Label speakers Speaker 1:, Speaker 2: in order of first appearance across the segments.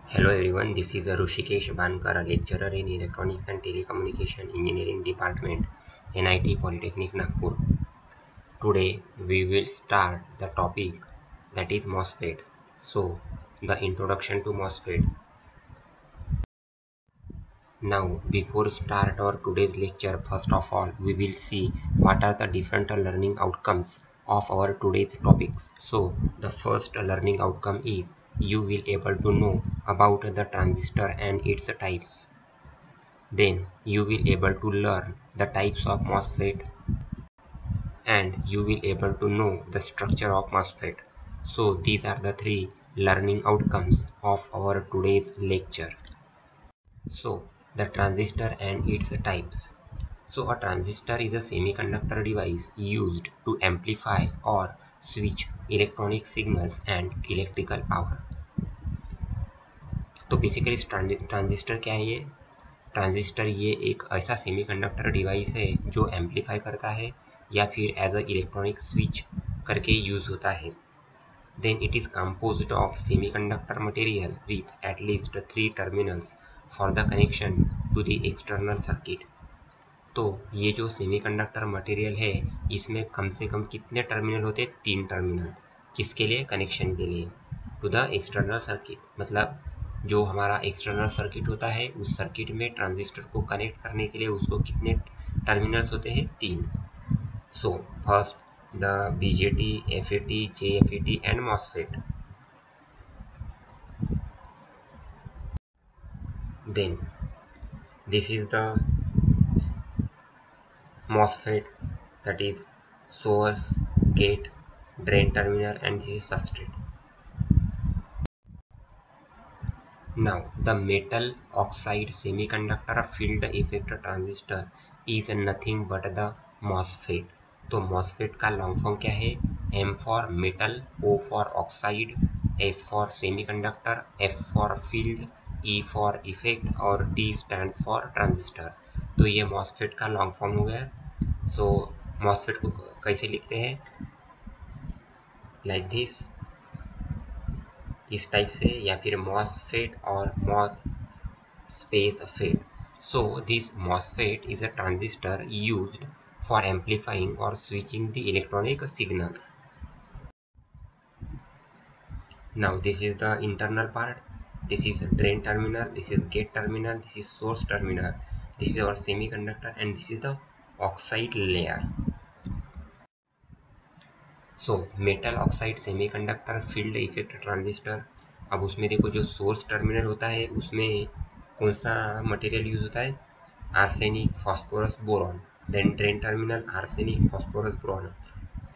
Speaker 1: Hello everyone, this is Rushikesh Bankar, a lecturer in Electronics and Telecommunication Engineering Department, NIT Polytechnic Nagpur. Today we will start the topic that is MOSFET. So, the introduction to MOSFET. Now, before start our today's lecture, first of all, we will see what are the different learning outcomes of our today's topics. So, the first learning outcome is you will able to know about the transistor and its types. Then you will able to learn the types of MOSFET and you will able to know the structure of MOSFET. So these are the three learning outcomes of our today's lecture. So the transistor and its types. So a transistor is a semiconductor device used to amplify or switch electronic signals and electrical power. तो basically transistor क्या है ये? Transistor ये एक ऐसा semiconductor device है जो amplify करता है या फिर एज अ इलेक्ट्रॉनिक स्विच करके यूज होता है. Then it is composed of semiconductor material with at least 3 terminals for the connection to the external circuit. तो ये जो सेमीकंडक्टर मटेरियल है इसमें कम से कम कितने टर्मिनल होते हैं? 3 टर्मिनल. किसके लिए? कनेक्शन के लिए टू द एक्सटर्नल सर्किट. मतलब जो हमारा एक्सटर्नल सर्किट होता है उस सर्किट में ट्रांजिस्टर को कनेक्ट करने के लिए उसको कितने टर्मिनल्स होते हैं? 3. So first the BJT, FET, JFET and MOSFET. Then this is the MOSFET, that is source, gate, drain terminal, and this is substrate. Now, the metal oxide semiconductor field effect transistor is nothing but the MOSFET. तो MOSFET का long form क्या है? M for metal, O for oxide, S for semiconductor, F for field, E for effect और T stands for transistor. तो ये MOSFET का long form हो गया. सो MOSFET को कैसे लिखते हैं? लाइक दिस, इस टाइप से, या फिर MOSFET और MOS space FET. So this MOSFET is a transistor used for amplifying or switching the electronic signals. Now this is the internal part. This is drain terminal, this is gate terminal, this is source terminal, this is our semiconductor, and this is the oxide layer. So metal oxide semiconductor field effect transistor. अब उसमें देखो जो source terminal होता है उसमें कौन सा material use होता है? Arsenic, phosphorus, boron. Then drain terminal arsenic, phosphorus, boron,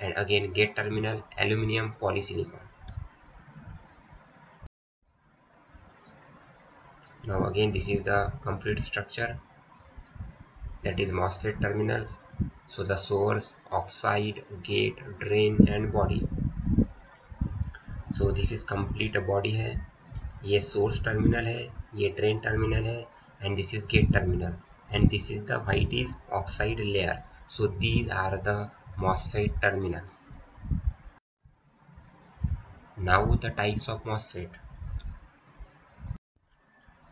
Speaker 1: and again gate terminal aluminum, polysilicon. Now again this is the complete structure, that is MOSFET terminals. So the source, oxide, gate, drain and body. So this is complete body है. ये source terminal है, ये drain terminal है, and this is gate terminal, and this is the white is oxide layer. So these are the MOSFET terminals. Now the types of MOSFET.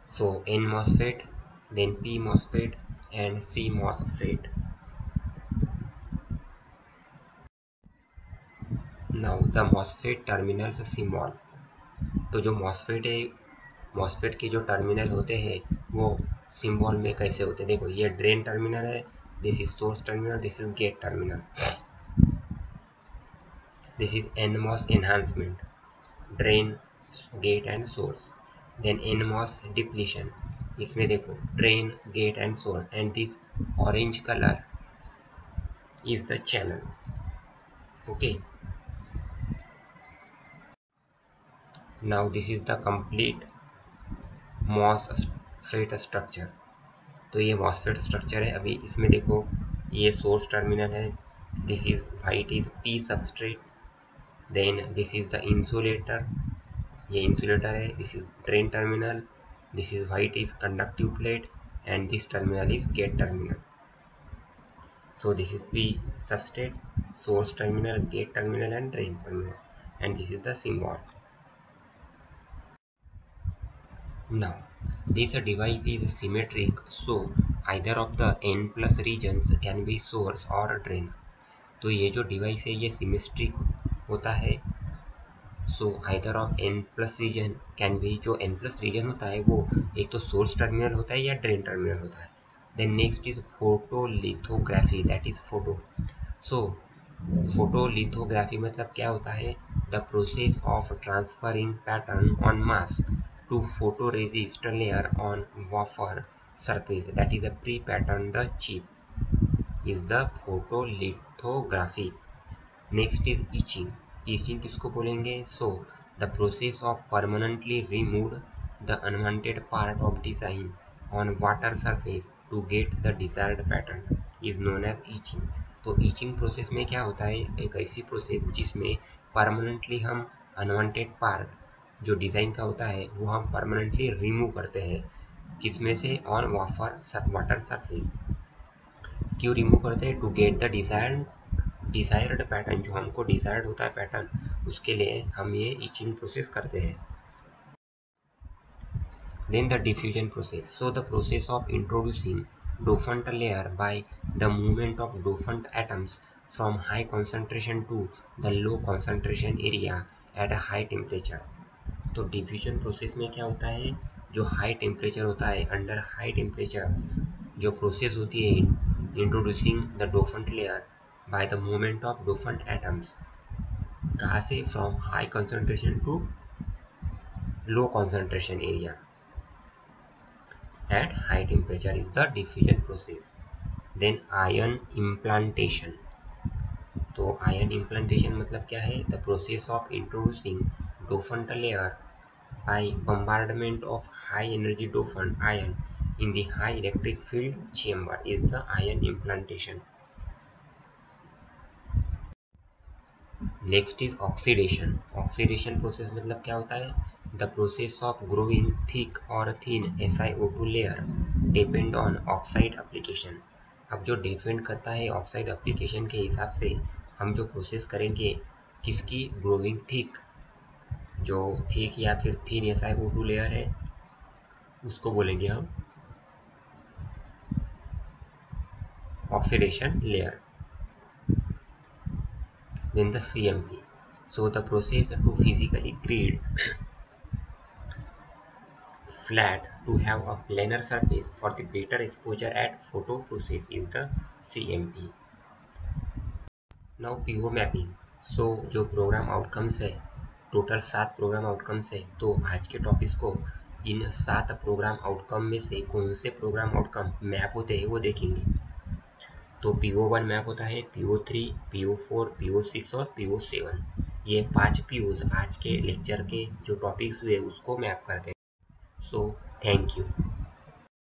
Speaker 1: So N MOSFET, then P MOSFET and C MOSFET. Now the MOSFET terminals symbol. तो जो MOSFET है, MOSFET के जो terminal होते हैं वो symbol में कैसे होते हैं? देखो ये ड्रेन टर्मिनल है, this is source terminal, this is gate terminal, this is NMOS enhancement, drain, gate and source. Then NMOS depletion, इसमें देखो drain, gate and source, and this orange colour is the channel. Okay, now this is the complete MOSFET structure. तो ये MOSFET structure है. अभी इसमें देखो ये source terminal है, this is white is P substrate, then this is the insulator, ये insulator है, this is drain terminal, this is white is conductive plate, and this terminal is gate terminal. So this is P substrate, source terminal, gate terminal and drain terminal, and this is the symbol. Now, this device is symmetric, so either of the n plus regions can be source or drain. तो ये जो device है ये symmetric होता है, so either of n plus region can be, जो n plus region होता है वो एक तो सोर्स टर्मिनल होता है या ड्रेन टर्मिनल होता है. Then next is photolithography, that is photo. So photolithography मतलब क्या होता है? The process of transferring pattern on mask to photoresist layer on wafer surface, that is a pre pattern the chip is the photolithography. Next is etching. Etching किसको बोलेंगे? So the process of permanently remove the unwanted part of design on water surface to get the desired pattern is known as etching. तो etching process में क्या होता है? एक ऐसी process जिसमें परमानेंटली हम अनवांटेड पार्ट जो डिज़ाइन का होता है वो हम परमानेंटली रिमूव करते हैं. किसमें से? On water surface. क्यों रिमूव करते हैं? To get the desired pattern, जो हमको डिजायर्ड होता है पैटर्न, उसके लिए हम ये इचिंग प्रोसेस करते हैं. Then the diffusion process. So the process of introducing dopant layer by the movement of dopant atoms from high concentration to the low concentration area at a high temperature. तो diffusion process में क्या होता है? जो high temperature होता है, under high temperature जो process होती है introducing the dopant layer by the movement of dopant atoms. कहाँ से? From high concentration to low concentration area at high temperature is the diffusion process. Then ion implantation. तो ion implantation मतलब क्या है? The process of introducing dopant layer by bombardment of high energy dopant ion in the high electric field chamber is the ion implantation. Next is oxidation. Oxidation process मतलब क्या होता है? The process of growing thick or thin SiO2 layer depend on oxide application. अब जो depend करता है oxide application के हिसाब से हम जो प्रोसेस करेंगे किसकी? Growing thick. जो थिक या फिर थिन SiO2 लेयर है उसको बोलेंगे हम oxidation layer. Then the CMP. So the process to physically grade flat to have a planar surface for the better exposure at photo process is the CMP. Now PO mapping. So जो programme outcomes है, total 7 programme outcomes है. तो आज के topics को इन 7 programme outcome में से कौन से प्रोग्राम आउटकम मैप होते हैं वो देखेंगे. तो PO1 मैप होता है PO3, PO4, PO6 और PO7. ये 5 POs आज के लेक्चर के जो टॉपिक्स हुए उसको मैप करते हैं. So thank you.